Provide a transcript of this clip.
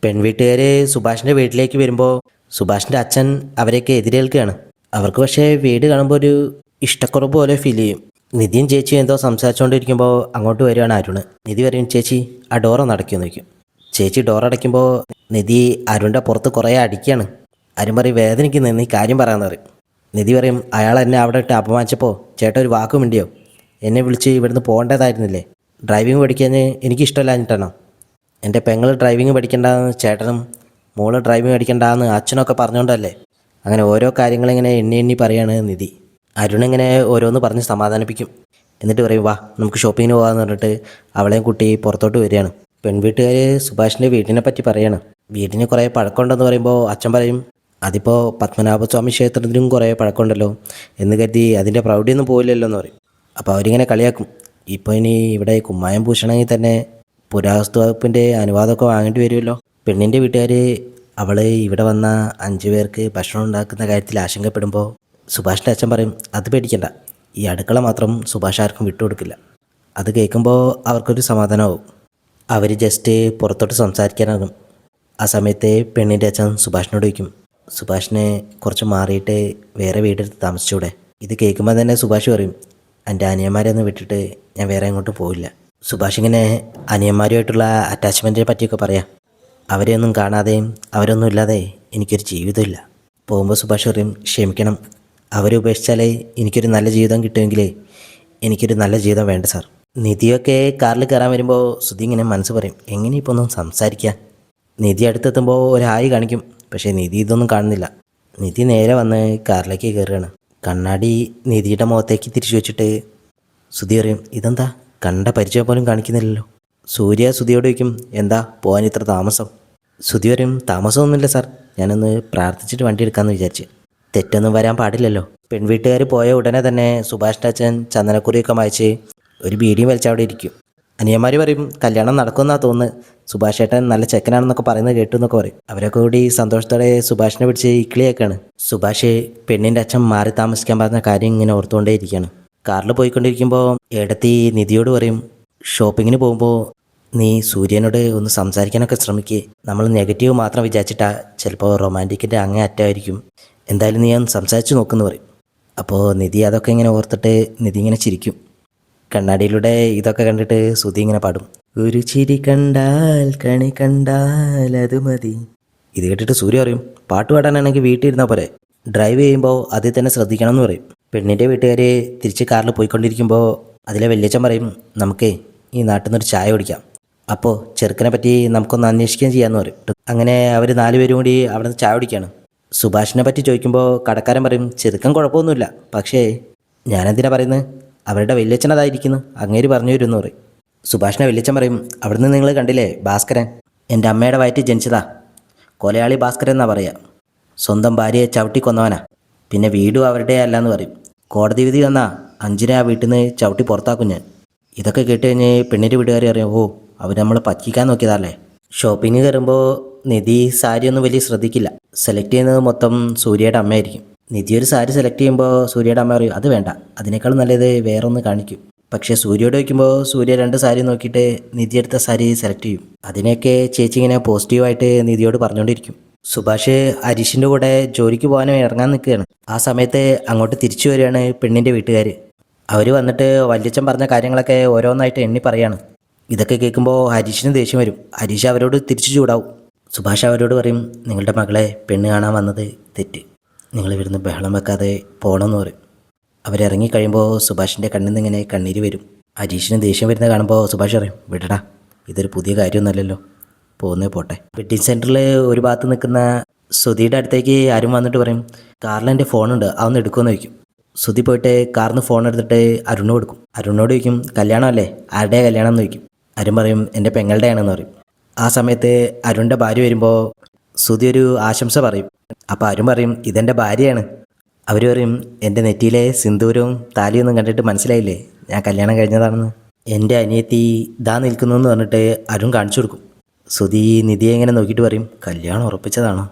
പെൺവീട്ടുകാർ സുഭാഷിൻ്റെ വീട്ടിലേക്ക് വരുമ്പോൾ സുഭാഷിൻ്റെ അച്ഛൻ അവരെയൊക്കെ എതിരേൽക്കുകയാണ്. അവർക്ക് പക്ഷേ വീട് കാണുമ്പോൾ ഒരു ഇഷ്ടക്കുറവ് പോലെ ഫീൽ ചെയ്യും. നിധിയും ചേച്ചിയും എന്തോ സംസാരിച്ചുകൊണ്ടിരിക്കുമ്പോൾ അങ്ങോട്ട് വരികയാണ് അരുൺ. നിധി പറയും, ചേച്ചി ആ ഡോറൊന്ന് അടയ്ക്കുമെന്ന് ചോദിക്കും. ചേച്ചി ഡോറടയ്ക്കുമ്പോൾ നിധി അരുണിൻ്റെ പുറത്ത് കുറേ അടിക്കുകയാണ്. അരുൺ പറയും, വേദനിക്കുന്ന നീ കാര്യം പറയാമെന്ന് പറയും. നിധി പറയും, അയാൾ എന്നെ അവിടെ ഇട്ട് അപമാനിച്ചപ്പോൾ ചേട്ടൻ ഒരു വാക്കും മിണ്ടിയോ? എന്നെ വിളിച്ച് ഇവിടുന്ന് പോകേണ്ടതായിരുന്നില്ലേ? ഡ്രൈവിംഗ് പഠിക്കാൻ എനിക്കിഷ്ടമില്ലാഞ്ഞിട്ടാണോ? എൻ്റെ പെങ്ങൾ ഡ്രൈവിംഗ് പഠിക്കേണ്ടതെന്ന് ചേട്ടനും മോള് ഡ്രൈവിംഗ് പഠിക്കേണ്ടതെന്ന് അച്ഛനൊക്കെ പറഞ്ഞുകൊണ്ടല്ലേ? അങ്ങനെ ഓരോ കാര്യങ്ങളിങ്ങനെ എണ്ണി എണ്ണി പറയാണ് നിധി. അരുണിങ്ങനെ ഓരോന്ന് പറഞ്ഞ് സമാധാനിപ്പിക്കും. എന്നിട്ട് പറയും, വാ നമുക്ക് ഷോപ്പിങ്ങിന് പോകാമെന്ന് പറഞ്ഞിട്ട് അവളെയും കുട്ടി പുറത്തോട്ട് വരികയാണ്. പെൺവീട്ടുകാർ സുഭാഷിൻ്റെ വീടിനെ പറ്റി പറയാണ്. വീടിന് കുറേ പഴക്കമുണ്ടെന്ന് പറയുമ്പോൾ അച്ഛൻ പറയും, അതിപ്പോൾ പത്മനാഭസ്വാമി ക്ഷേത്രത്തിനും കുറേ പഴക്കമുണ്ടല്ലോ എന്ന് കരുതി അതിൻ്റെ പ്രൗഢിയൊന്നും പോയില്ലല്ലോ എന്ന് പറയും. അപ്പോൾ അവരിങ്ങനെ കളിയാക്കും, ഇപ്പോൾ ഇനി ഇവിടെ കുമ്മായം പൂശണമെങ്കിൽ തന്നെ പുരാവസ്തു വകുപ്പിൻ്റെ അനുവാദമൊക്കെ വാങ്ങേണ്ടി വരുമല്ലോ. പെണ്ണിൻ്റെ വീട്ടുകാർ അവൾ ഇവിടെ വന്ന 5 പേർക്ക് ഭക്ഷണം ഉണ്ടാക്കുന്ന കാര്യത്തിൽ ആശങ്കപ്പെടുമ്പോൾ സുഭാഷിൻ്റെ അച്ഛൻ പറയും, അത് പേടിക്കണ്ട, ഈ അടുക്കള മാത്രം സുഭാഷ് ആർക്കും വിട്ടുകൊടുക്കില്ല. അത് കേൾക്കുമ്പോൾ അവർക്കൊരു സമാധാനമാവും. അവർ ജസ്റ്റ് പുറത്തോട്ട് സംസാരിക്കാനാകും. ആ സമയത്ത് പെണ്ണിൻ്റെ അച്ഛൻ സുഭാഷിനോട് ചോദിക്കും, സുഭാഷിനെ കുറച്ച് മാറിയിട്ട് വേറെ വീടെടുത്ത് താമസിച്ചൂടെ? ഇത് കേൾക്കുമ്പോൾ തന്നെ സുഭാഷ് പറയും, എൻ്റെ അനിയന്മാരെ ഒന്ന് വിട്ടിട്ട് ഞാൻ വേറെ എങ്ങോട്ടും പോവില്ല. സുഭാഷ് ഇങ്ങനെ അനിയന്മാരുമായിട്ടുള്ള അറ്റാച്ച്മെൻറ്റിനെ പറ്റിയൊക്കെ പറയാം. അവരെയൊന്നും കാണാതെയും അവരൊന്നും ഇല്ലാതെ എനിക്കൊരു ജീവിതമില്ല. പോകുമ്പോൾ സുഭാഷ് പറയും, ക്ഷമിക്കണം, അവരെ ഉപേക്ഷിച്ചാലേ എനിക്കൊരു നല്ല ജീവിതം കിട്ടുമെങ്കിലേ എനിക്കൊരു നല്ല ജീവിതം വേണ്ട സാർ. നിധിയൊക്കെ കാറിൽ കയറാൻ വരുമ്പോൾ ശ്രുതി ഇങ്ങനെ മനസ്സ് പറയും, എങ്ങനെ ഇപ്പോൾ ഒന്നും സംസാരിക്കുക? നിധി അടുത്തെത്തുമ്പോൾ ഒരു ഹായ് കാണിക്കും. പക്ഷേ നിധി ഇതൊന്നും കാണുന്നില്ല. നിധി നേരെ വന്ന് കാറിലേക്ക് കയറുകയാണ്. കണ്ണാടി നിധിയുടെ മുഖത്തേക്ക് തിരിച്ചു വെച്ചിട്ട് ശ്രുതി പറയും, ഇതെന്താ കണ്ട പരിചയം പോലും കാണിക്കുന്നില്ലല്ലോ. സൂര്യ ശ്രുതിയോട് ചോദിക്കും, എന്താ പോകാൻ ഇത്ര താമസം? ശ്രുതി പറയും, താമസമൊന്നുമില്ല സാർ, ഞാനൊന്ന് പ്രാർത്ഥിച്ചിട്ട് വണ്ടി എടുക്കാമെന്ന് വിചാരിച്ച്. തെറ്റൊന്നും വരാൻ പാടില്ലല്ലോ. പെൺവീട്ടുകാർ പോയ ഉടനെ തന്നെ സുഭാഷിൻ്റെ അച്ഛൻ ചന്ദനക്കുറിയൊക്കെ മായ്ച്ച് ഒരു ബീഡിയും വലിച്ച് അവിടെ ഇരിക്കും. അനിയന്മാർ പറയും, കല്യാണം നടക്കുമെന്നാണ് തോന്നുന്നത്, സുഭാഷ് ഏട്ടൻ നല്ല ചെക്കനാണെന്നൊക്കെ പറയുന്നത് കേട്ടു എന്നൊക്കെ പറയും. അവരൊക്കെ കൂടി സന്തോഷത്തോടെ സുഭാഷിനെ പിടിച്ച് ഇക്കിളിയൊക്കെയാണ്. സുഭാഷ് പെണ്ണിൻ്റെ അച്ഛൻ മാറി താമസിക്കാൻ പറഞ്ഞ കാര്യം ഇങ്ങനെ ഓർത്തുകൊണ്ടേ ഇരിക്കുകയാണ്. കാറിൽ പോയിക്കൊണ്ടിരിക്കുമ്പോൾ ഏടത്തി നിധിയോട് പറയും, ഷോപ്പിങ്ങിന് പോകുമ്പോൾ നീ സൂര്യനോട് ഒന്ന് സംസാരിക്കാനൊക്കെ ശ്രമിക്കുക. നമ്മൾ നെഗറ്റീവ് മാത്രം വിചാരിച്ചിട്ടാ, ചിലപ്പോൾ റൊമാൻറ്റിക്കിൻ്റെ അങ്ങേ അറ്റമായിരിക്കും. എന്തായാലും നീ ഒന്ന് സംസാരിച്ച് നോക്കുമെന്ന് പറയും. അപ്പോൾ നിധി അതൊക്കെ ഇങ്ങനെ ഓർത്തിട്ട് നിധി ഇങ്ങനെ ചിരിക്കും. കണ്ണാടിയിലൂടെ ഇതൊക്കെ കണ്ടിട്ട് ശ്രുതി ഇങ്ങനെ പാടും, ഒരു ചിരി കണ്ടാൽ കണി കണ്ടാൽ അത് മതി. ഇത് കേട്ടിട്ട് സൂര്യ പറയും, പാട്ട് പാടാനാണെങ്കിൽ വീട്ടിൽ ഇരുന്നാൽ പോരെ, ഡ്രൈവ് ചെയ്യുമ്പോൾ അതിൽ തന്നെ ശ്രദ്ധിക്കണം എന്ന് പറയും. പെണ്ണിൻ്റെ വീട്ടുകാർ തിരിച്ച് കാറിൽ പോയിക്കൊണ്ടിരിക്കുമ്പോൾ അതിലെ വല്യച്ഛൻ പറയും, നമുക്കേ ഈ നാട്ടിൽ നിന്നൊരു ചായ കുടിക്കാം, അപ്പോൾ ചെറുക്കനെ പറ്റി നമുക്കൊന്ന് അന്വേഷിക്കുകയും ചെയ്യാമെന്ന് പറയും. അങ്ങനെ അവർ 4 പേരും കൂടി അവിടെ നിന്ന് ചായ കുടിക്കുകയാണ്. സുഭാഷിനെ പറ്റി ചോദിക്കുമ്പോൾ കടക്കാരൻ പറയും, ചെറുക്കൻ കുഴപ്പമൊന്നുമില്ല, പക്ഷേ ഞാനെന്തിനാ പറയുന്നത്, അവരുടെ വല്യച്ഛൻ അതായിരിക്കുന്നു, അങ്ങേര് പറഞ്ഞു വരുമെന്ന് പറയും. സുഭാഷിനെ വല്യച്ഛൻ പറയും, അവിടുന്ന് നിങ്ങൾ കണ്ടില്ലേ ഭാസ്കരൻ, എൻ്റെ അമ്മയുടെ വയറ്റിൽ ജനിച്ചതാ, കൊലയാളി ഭാസ്കരൻ എന്നാ പറയുക, സ്വന്തം ഭാര്യയെ ചവിട്ടി കൊന്നവനാ, പിന്നെ വീടും അവരുടെ അല്ലാന്ന് പറയും. കോടതി വിധി വന്നാൽ 5-നെ ആ വീട്ടിൽ നിന്ന് ചവിട്ടി പുറത്താക്കും ഞാൻ. ഇതൊക്കെ കേട്ട് കഴിഞ്ഞ് പെണ്ണിൻ്റെ വീട്ടുകാർ അറിയാം, ഓ അവർ നമ്മൾ പറ്റിക്കാൻ നോക്കിയതല്ലേ. ഷോപ്പിങ്ങിന് കയറുമ്പോൾ നിധി സാരിയൊന്നും വലിയ ശ്രദ്ധിക്കില്ല. സെലക്ട് ചെയ്യുന്നത് മൊത്തം സൂര്യയുടെ അമ്മയായിരിക്കും. നിധി ഒരു സാരി സെലക്ട് ചെയ്യുമ്പോൾ സൂര്യയുടെ അമ്മ പറയും, അത് വേണ്ട, അതിനേക്കാളും നല്ലത് വേറെ ഒന്ന് കാണിക്കും. പക്ഷേ സൂര്യയോട് വയ്ക്കുമ്പോൾ സൂര്യ 2 സാരി നോക്കിയിട്ട് നിധി എടുത്ത സാരി സെലക്ട് ചെയ്യും. അതിനെയൊക്കെ ചേച്ചി ഇങ്ങനെ പോസിറ്റീവായിട്ട് നിധിയോട് പറഞ്ഞുകൊണ്ടിരിക്കും. സുഭാഷ് ഹരീഷിൻ്റെ കൂടെ ജോലിക്ക് പോകാനും ഇറങ്ങാൻ നിൽക്കുകയാണ്. ആ സമയത്ത് അങ്ങോട്ട് തിരിച്ചു വരികയാണ് പെണ്ണിൻ്റെ വീട്ടുകാർ. അവർ വന്നിട്ട് വല്യച്ഛൻ പറഞ്ഞ കാര്യങ്ങളൊക്കെ ഓരോന്നായിട്ട് എണ്ണി പറയാണ്. ഇതൊക്കെ കേൾക്കുമ്പോൾ ഹരീഷിന് ദേഷ്യം വരും. ഹരീഷ് അവരോട് തിരിച്ചു ചൂടാവും. സുഭാഷ് അവരോട് പറയും, നിങ്ങളുടെ മകളെ പെണ്ണ് കാണാൻ വന്നത് തെറ്റ്, നിങ്ങൾ ഇവിടുന്ന് ബഹളം വെക്കാതെ പോകണമെന്ന് പറയും. അവരിറങ്ങിക്കഴിയുമ്പോൾ സുഭാഷിൻ്റെ കണ്ണിൽ നിന്ന് ഇങ്ങനെ കണ്ണീര് വരും. ഹരീഷിന് ദേഷ്യം വരുന്നത് കാണുമ്പോൾ സുഭാഷ് പറയും, വിടടാ, ഇതൊരു പുതിയ കാര്യമൊന്നുമല്ലല്ലോ, പോകുന്നേ പോട്ടെ. വെഡ്ഡിങ് സെൻറ്ററിൽ ഒരു ഭാഗത്ത് നിൽക്കുന്ന ശ്രുതിയുടെ അടുത്തേക്ക് ആരും വന്നിട്ട് പറയും, കാറിൽ എൻ്റെ ഫോണുണ്ട്, അതൊന്ന് എടുക്കുമെന്ന് ചോദിക്കും. ശ്രുതി പോയിട്ട് കാറിൽ നിന്ന് ഫോൺ എടുത്തിട്ട് അരുണ് കൊടുക്കും. അരുണിനോട് ചോദിക്കും, കല്യാണമല്ലേ, ആരുടെ കല്യാണം എന്ന് ചോദിക്കും. അരുൺ പറയും, എൻ്റെ പെങ്ങളുടെ ആണെന്ന് പറയും. ആ സമയത്ത് അരുണിൻ്റെ ഭാര്യ വരുമ്പോൾ ശ്രുതി ഒരു ആശംസ പറയും. അപ്പോൾ അരുൺ പറയും, ഇതെൻ്റെ ഭാര്യയാണ്. അവർ പറയും, എൻ്റെ നെറ്റിയിലെ സിന്ദൂരവും താലിയൊന്നും കണ്ടിട്ട് മനസ്സിലായില്ലേ ഞാൻ കല്യാണം കഴിഞ്ഞതാണെന്ന്. എൻ്റെ അനിയത്തി ഇതാ നിൽക്കുന്നു എന്ന് പറഞ്ഞിട്ട് അരുൺ കാണിച്ചു കൊടുക്കും. ശ്രുതി നിധിയെ ഇങ്ങനെ നോക്കിയിട്ട് പറയും, കല്യാണം ഉറപ്പിച്ചതാണോ?